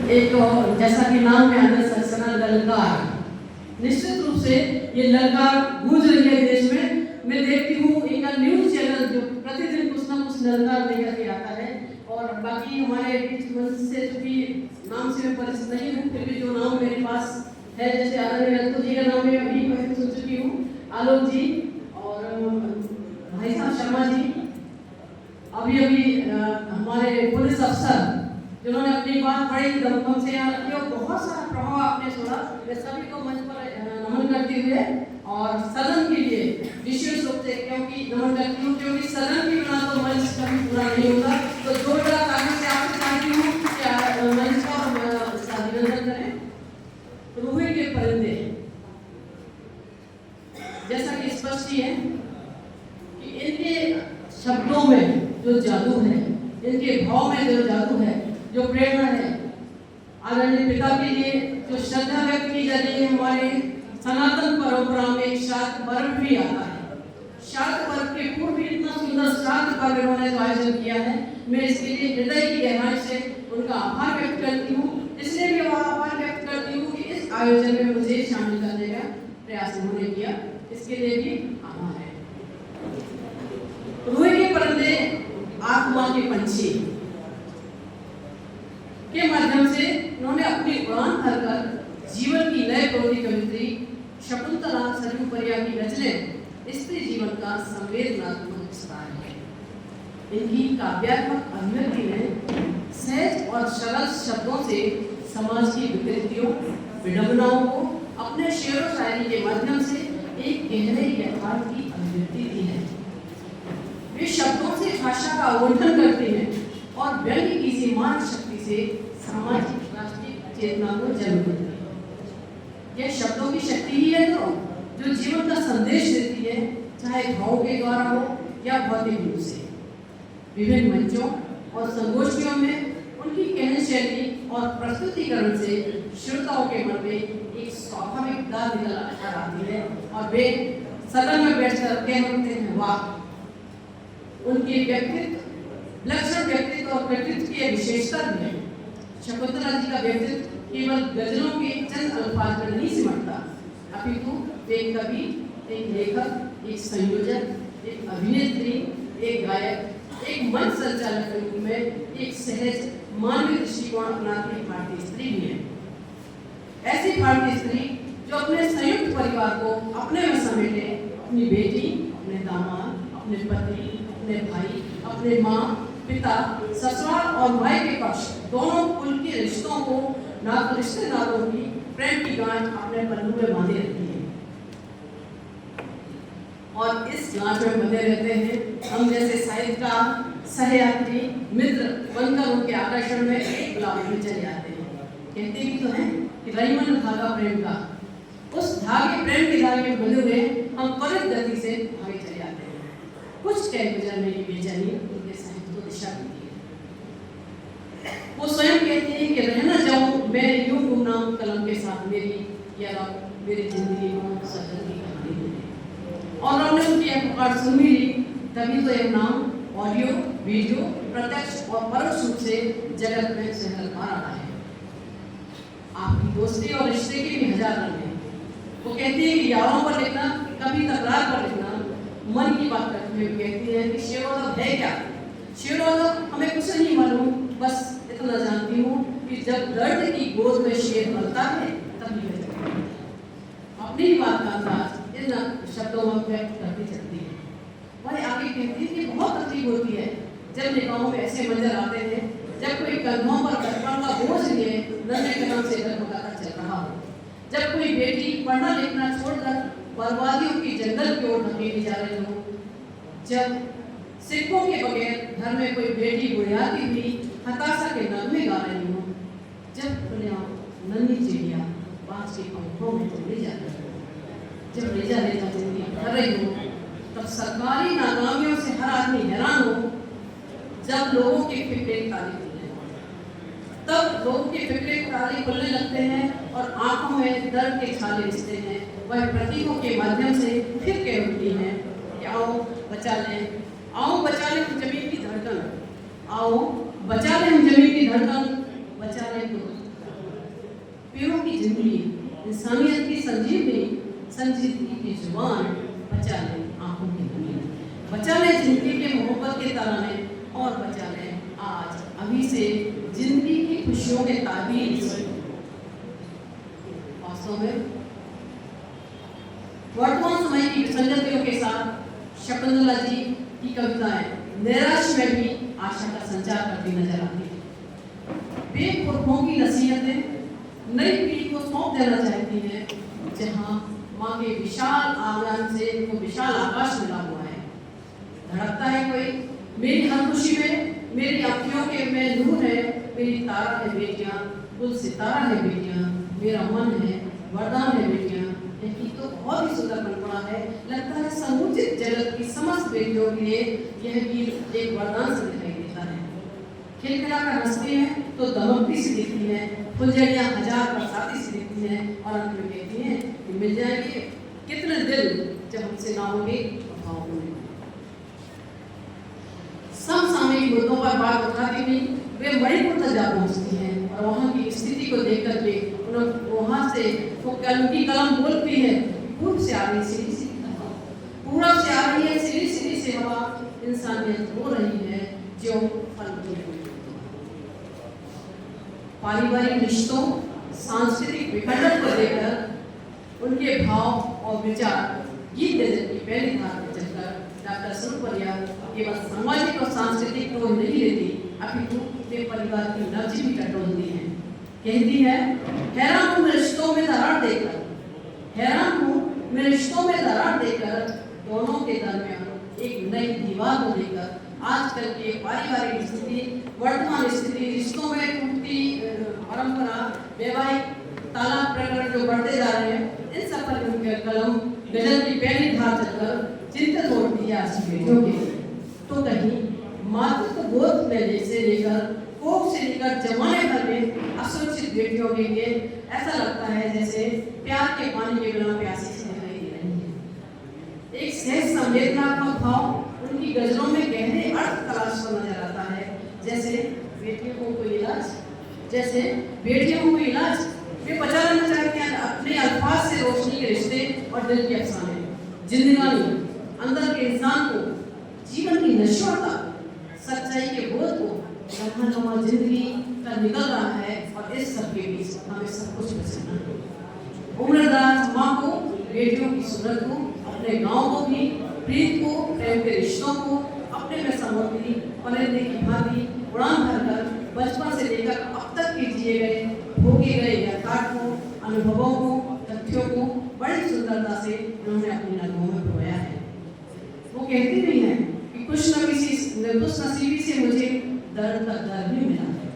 एक जैसा कि नाम में आता है सनसना ललकार, निश्चित रूप से ये ललकार गूंज रही है देश में। मैं देखती हूँ इनका न्यूज चैनल जो प्रतिदिन कुछ ना कुछ ललकार लेकर के आता है। और बाकी हमारे बीच मंच से चूंकि नाम से मैं परिचित नहीं हूँ, फिर भी जो नाम मेरे पास है, जैसे आदरणीय रंतु जी का नाम मैं अभी पहले सुन चुकी हूँ, आलोक जी और भाई साहब शर्मा जी, अभी हमारे पुलिस अफसर जिन्होंने अपनी बात बड़ी दमखम से यहाँ रखी और बहुत सारा प्रभाव आपने छोड़ा। मैं सभी को मंच पर नमन करते हुए और सदन के लिए विशेष रूप से क्योंकि नमन करती हूँ, क्योंकि सदन के बिना तो मंच कभी पूरा नहीं होगा। तो जोरदार ताली से आपसे चाहती हूँ कि मंच का अभिनंदन करें। रूहे के परिंदे, जैसा कि स्पष्ट ही है कि इनके शब्दों में जो जादू है, इनके भाव में जो जादू है, जो प्रेरणा है, आदरणीय पिता के लिए जो श्रद्धा व्यक्त की जाती है। हमारे सनातन परंपरा में श्राद्ध पर्व भी आता है। श्राद्ध पर्व के पूर्व भी इतना सुंदर श्राद्ध पर्व इन्होंने जो आयोजन किया है, मैं इसके लिए हृदय की गहराई से उनका आभार व्यक्त करती हूँ। इसलिए भी आभार व्यक्त करती हूँ कि इस आयोजन में मुझे शामिल करने का प्रयास उन्होंने किया, इसके लिए भी आभार है। रूहे के परिंदे आत्मा के पंछी के माध्यम से उन्होंने अपनी उड़ान भरकर जीवन की नए प्रवृत्ति कवित्री शकुंतला सरयू परिया की रचनाएं स्त्री जीवन का संवेदनात्मक विस्तार है। इनकी काव्यात्मक अभिव्यक्ति में सहज और सरल शब्दों से समाज की विकृतियों विडंबनाओं को अपने शेर व शायरी के माध्यम से एक गहरे यथार्थ की अभिव्यक्ति दी है। वे शब्दों से भाषा का अवरोधन करते हैं और व्यंग्य की सीमांत शक्ति से सामाजिक राष्ट्रीय चेतना को जन्म देती है। यह शब्दों की शक्ति ही है जो जीवन का संदेश देती है, चाहे भावों के द्वारा हो या भौतिक रूप से। विभिन्न मंचों और संगोष्ठियों में उनकी कहन शैली और प्रस्तुतिकरण से श्रोताओं के मन में एक स्वाभाविक दाद निकल आती है और वे सदन में बैठकर कह उठते हैं, वाह! उनके व्यक्तित्व, लक्षण व्यक्तित्व और कृतित्व की विशेषता भी है। शकुंतला जी का व्यक्तित्व केवल गजलों के चंद अल्फाज पर नहीं सिमटता, अपितु एक कवि, एक लेखक, एक संयोजक, एक अभिनेत्री, एक गायक, एक मंच संचालक के रूप में एक सहज मानवीय दृष्टिकोण अपनाती भारतीय स्त्री भी है। ऐसी भारतीय स्त्री जो अपने संयुक्त परिवार को अपने में समेटे, अपनी बेटी, अपने दामाद, अपने पति, अपने भाई, अपने माँ, पिता, ससुराल और माई के पक्ष दोनों कुल के रिश्तों को रिश्तेदारों की प्रेम की गांठ अपने पल्लू में बांधे रखती है और इस गांठ में बंधे रहते हैं। हम जैसे साहित्यकार, सहयात्री, मित्र बनकर उनके आकर्षण में एक गुलाब में चले जाते हैं। कहते भी तो हैं कि रईमन धागा प्रेम का, उस धागे प्रेम के धागे में बंधे हुए हम त्वरित गति से आगे चले जाते हैं। कुछ कह गुजरने की बेचैनी उनके साहित्य को दिशा देती है। वो स्वयं कहते हैं कि रहना चाहूँ मैं यूं गुमनाम कलम के साथ, मेरी या मेरी जिंदगी को सजन की कहानी है। और हमने उनकी एक पुकार सुन भी ली, तभी तो यह नाम ऑडियो, वीडियो, प्रत्यक्ष और परोक्ष रूप से जगत में सहल पा रहा है। आपकी दोस्ती और रिश्ते के भी हजार रंग हैं। वो कहती है कि यारों पर लिखना, कभी तकरार पर लिखना, मन की बात करते हुए कहती है कि शेरों है क्या? शेरों हमें कुछ नहीं मालूम, बस इतना जानती हूँ कि जब दर्द की गोद में शेर बनता है तभी वह अपनी बात का अंदाज इन शब्दों में व्यक्त करती चलती है। वह आगे कहती है कि बहुत तकलीफ होती है जब निगाहों में ऐसे मंजर आते हैं, जब कोई कंधों पर बचपन का बोझ लिए नन्हे कदम से डगमगाता चल रहा हो, जब कोई बेटी पढ़ना लिखना छोड़कर बर्बादियों की जंगल की ओर धकेली जा रही हो, जब सिक्कों के बगैर घर में कोई बेटी बुढ़ियाती हुई हताशा के नगमे गा रही हो, जब नन्ही चिड़िया बाज के पंखों में चली जा रही हो, जब रेजा रेजा जिंदगी भर रही हो, तब सरकारी नाकामियों से हर आदमी हैरान हो। जब लोगों के फिक्रे ताले खुलने, तब लोगों के फिक्रे ताले खुलने लगते हैं और आंखों में दर्द के छाले रिश्ते हैं। वह प्रतीकों के माध्यम से फिर कह उठती हैं कि आओ बचा लें, आओ बचा लें जमीन की धड़कन, आओ बचा लें जमीन की धड़कन, बचा लें जिंदगी, इंसानियत की संजीदगी की जुबान, बचा ले आंखों की दुनिया, बचा ले जिंदगी के मोहब्बत के तराने, और बचा ले आज अभी से जिंदगी की खुशियों के ताबीर से। वास्तव में वर्तमान समय की विसंगतियों के साथ शकुंतला जी की कविताएं निराश में भी आशा का संचार करती नजर आती है। बेपुरखों की नसीहतें नई पीढ़ी को सौंप देना चाहती हैं, जहां माँ के विशाल आंगन से इनको विशाल आकाश मिला हुआ है। धड़कता है कोई मेरी हर खुशी में, मेरी आँखों के में नूर है, मेरी तारा है बेटियां, कुल सितारा है बेटियां, मेरा मन है वरदान है बेटियां। ये तो बहुत ही सुंदर बन पड़ा है। लगता है समुचित जगत की समस्त बेटियों के लिए यह गीत एक वरदान से दिखाई देता है। खिलखिला कर हंसती है तो दमकती सी दिखती है, फुलझड़ियां हजार बरसाती सी दिखती हैं, और अंत में कहती हैं कि मिल जाएंगे कितने दिल जब हमसे ना होंगे वफाओं में। समसामयिक मुद्दों पर बात उठाती हुई वे मणिपुर तक जा पहुंचती हैं, और वहाँ की स्थिति को देख करके वहाँ से उनकी कलम बोलती है, पूर्व से आ रही सीधी सी हवा, पूरब से आ रही है सीधी सीधी सी हवा, इंसानियत हो रही है जो फल फूल। पारिवारिक रिश्तों, सांस्कृतिक विखंडन को लेकर उनके भाव और विचार गीत गजल की पहली धार में चलकर डॉक्टर सुरपरिया केवल सामाजिक और सांस्कृतिक को नहीं लेती, अपितु अपने परिवार की नब्ज भी टटोलती है। कहती है, हैरान हूँ मैं रिश्तों में दरार देकर, हैरान हूँ मैं रिश्तों में दरार देकर, दोनों के दरमियान एक नई दीवार को लेकर। आजकल के पारिवारिक स्थिति, वर्तमान स्थिति, रिश्तों में टूटती परंपरा, वैवाहिक तालाब प्रकरण जो बढ़ते जा रहे हैं, इन सब पर उनके कलम गजल की पहली धार चलकर चिंतित होती है ऐसी बेटियों के। तो कहीं मातृत्व बोध में से लेकर कोख से लेकर जमाने भर में असुरक्षित बेटियों के लिए ऐसा लगता है जैसे प्यार के पानी के बिना प्यासी से दिखाई दे रही है। एक सहज संवेदनात्मक भाव उनकी गजलों में गहरे अर्थ तलाश कर नजर आता है, जैसे बेटियों को कोई इलाज, जैसे बेटियों को कोई इलाज। वे बचा लेना चाहते हैं अपने अल्फाज से रोशनी के रिश्ते और दिल के अफसाने, जिंदगानी, अंदर के इंसान को, जीवन की नश्वरता, सच्चाई के बोध को। लम्हा जिंदगी का निकल रहा है, और इस सब के बीच हमें सब कुछ बचाना है। उम्रदराज माँ को, बेटियों की सूरत को, अपने गांव को भी, प्रीत को, प्रेम के रिश्तों को अपने में समर्पित पलटने की भांति उड़ान भरकर बचपन से लेकर अब तक के जिए गए, भोगे गए यथार्थों, अनुभवों को, तथ्यों को बड़ी सुंदरता से उन्होंने अपनी नगमों में पिरोया है। वो कहती भी है कि खुशनसीबी से मुझे दर्द का दर्द भी मिला है।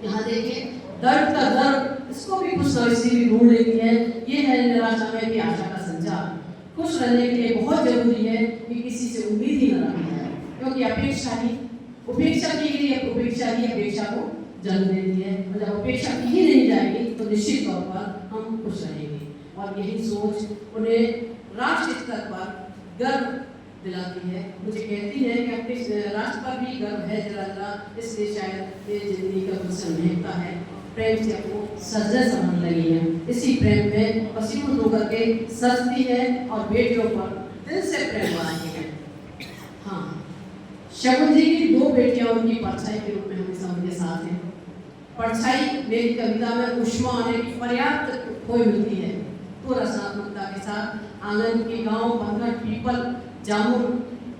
यहाँ देखिए, दर्द का दर्द, इसको भी खुशनसीबी ढूंढ लेती है। ये है निराशा में भी आशा का संचार। खुश रहने के लिए बहुत जरूरी है कि किसी से उम्मीद ही न रखी जाए, क्योंकि अपेक्षा ही उपेक्षा की गई है, उपेक्षा ही अपेक्षा को जन्म देती है। और जब अपेक्षा की ही नहीं जाएगी तो निश्चित तौर पर हम खुश रहेंगे। और यही सोच उन्हें राष्ट्र स्तर पर गर्व दिलाती है। मुझे कहती है कि अपने राष्ट्र पर भी गर्व है जरा जरा, इसलिए शायद ये जिंदगी का गुलशन महकता है। प्रेम से आपको सजने समझ लगी है, इसी प्रेम में पसीना होकर के सजती है और बेटियों पर दिल से प्रेम बनाती है। हाँ, शकुन जी की दो बेटियां उनकी परछाई के रूप में हमेशा उनके साथ हैं। परछाई मेरी कविता में उष्मा आने की पर्याप्त खोई मिलती है। तो रचनात्मकता के साथ आंगन के गांव, बंधन, पीपल, जामुन,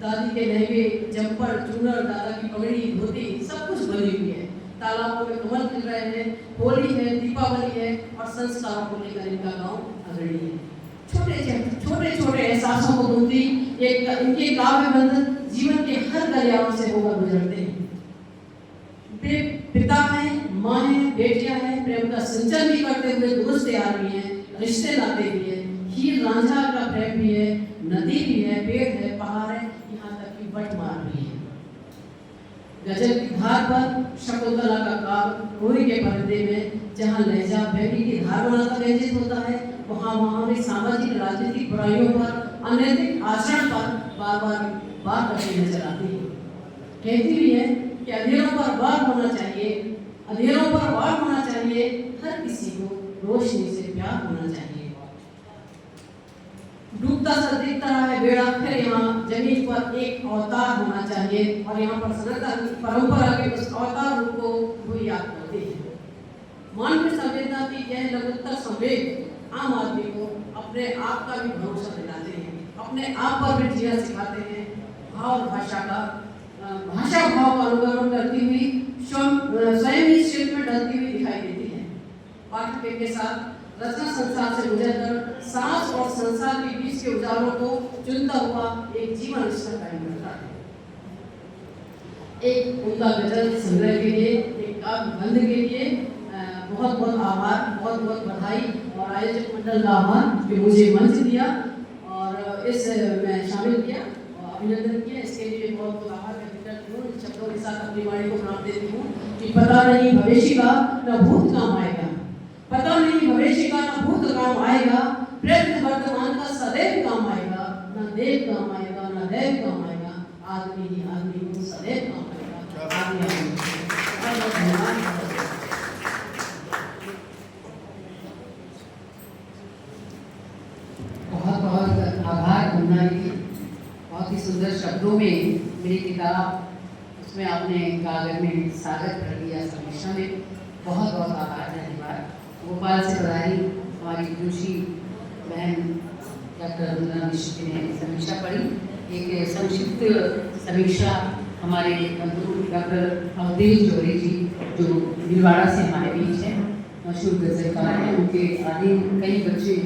दादी के लहंगे, जम्पर, चूनर, दादा की पगड़ी, धोती, सब कुछ बनी हुई है। तालाबों में कमल खिल रहे हैं, होली है, दीपावली है, और संस्कारों को लेकर इनका गांव अग्रणी है। छोटे छोटे एहसासों को बुनती इनके काव्य बंधन जीवन के हर दरियाओं से होकर गुजरते हैं। पिता हैं, माँ हैं, बेटियां हैं, प्रेम का संचरण भी करते हुए दुरुस्त आ रही हैं, रिश्ते लाते भी हैं। हीर रांझा का प्रेम भी है, नदी भी है, पेड़ है, पहाड़ है, यहाँ तक कि बटमार भी है। गजल की धार पर शकुंतला का काव्य रोही के पर्दे में जहाँ लहजा बैठी की धार बनाकर व्यंजित होता है, वहाँ हमें सामाजिक राजनीतिक बुराइयों पर, अनैतिक आचरण पर बार करती नजर आती है। कहती भी है कि अंधेरों पर वार होना चाहिए, अंधेरों पर वार होना चाहिए, हर किसी को रोशनी से प्यार होना चाहिए। डूबता सा दिख रहा है बेड़ा, फिर यहाँ जमीन पर एक अवतार होना चाहिए और यहाँ पर सनातन परंपरा के उस अवतार रूप को वो याद करते हैं। मानवीय संवेदना की यह लघुतर संवेद आम आदमी को अपने आप का भी भरोसा दिलाते हैं, अपने आप पर भी जीना सिखाते हैं। भाव भाषा भाव का अनुकरण करती हुई स्वयं ही शिल्प में ढलती हुई दिखाई देती है। पाठ्य के साथ रचना संसार से गुजरकर सांस और संसार के बीच के उजालों को चुनता हुआ एक जीवन रिश्ता कायम करता है। एक उनका गजल संग्रह के लिए, एक काव्य बंध के लिए बहुत बहुत आभार, बहुत बहुत बधाई और आयोजक मंडल का आभार कि मुझे मंच दिया और इस में शामिल किया और अभिनंदन किया। इसके लिए बहुत बहुत आभार व्यक्त करती हूँ। शब्दों के साथ अपनी वाणी को प्राप्त देती हूँ कि पता नहीं भविष्य का न भूत काम आएगा, पता नहीं भविष्य का न भूत काम आएगा, प्रयत्न वर्तमान का सदैव काम आएगा, न देव काम आएगा न दैव काम आएगा, आदमी ही आदमी को सदैव काम आएगा। बहुत बहुत आभार वंदना जी, बहुत ही सुंदर शब्दों में मेरी किताब उसमें आपने कागज में स्वागत कर दिया। समीक्षा में बहुत बहुत आभार, धन्यवाद। भोपाल से पधारी हमारी जोशी बहन डॉक्टर वंदना मिश्र ने समीक्षा पढ़ी। एक संक्षिप्त समीक्षा हमारे बंधु डॉक्टर अवधेश जोरे जी जो भीलवाड़ा से हमारे बीच हैं, मशहूर गजलकार हैं। उनके आदि कई बच्चे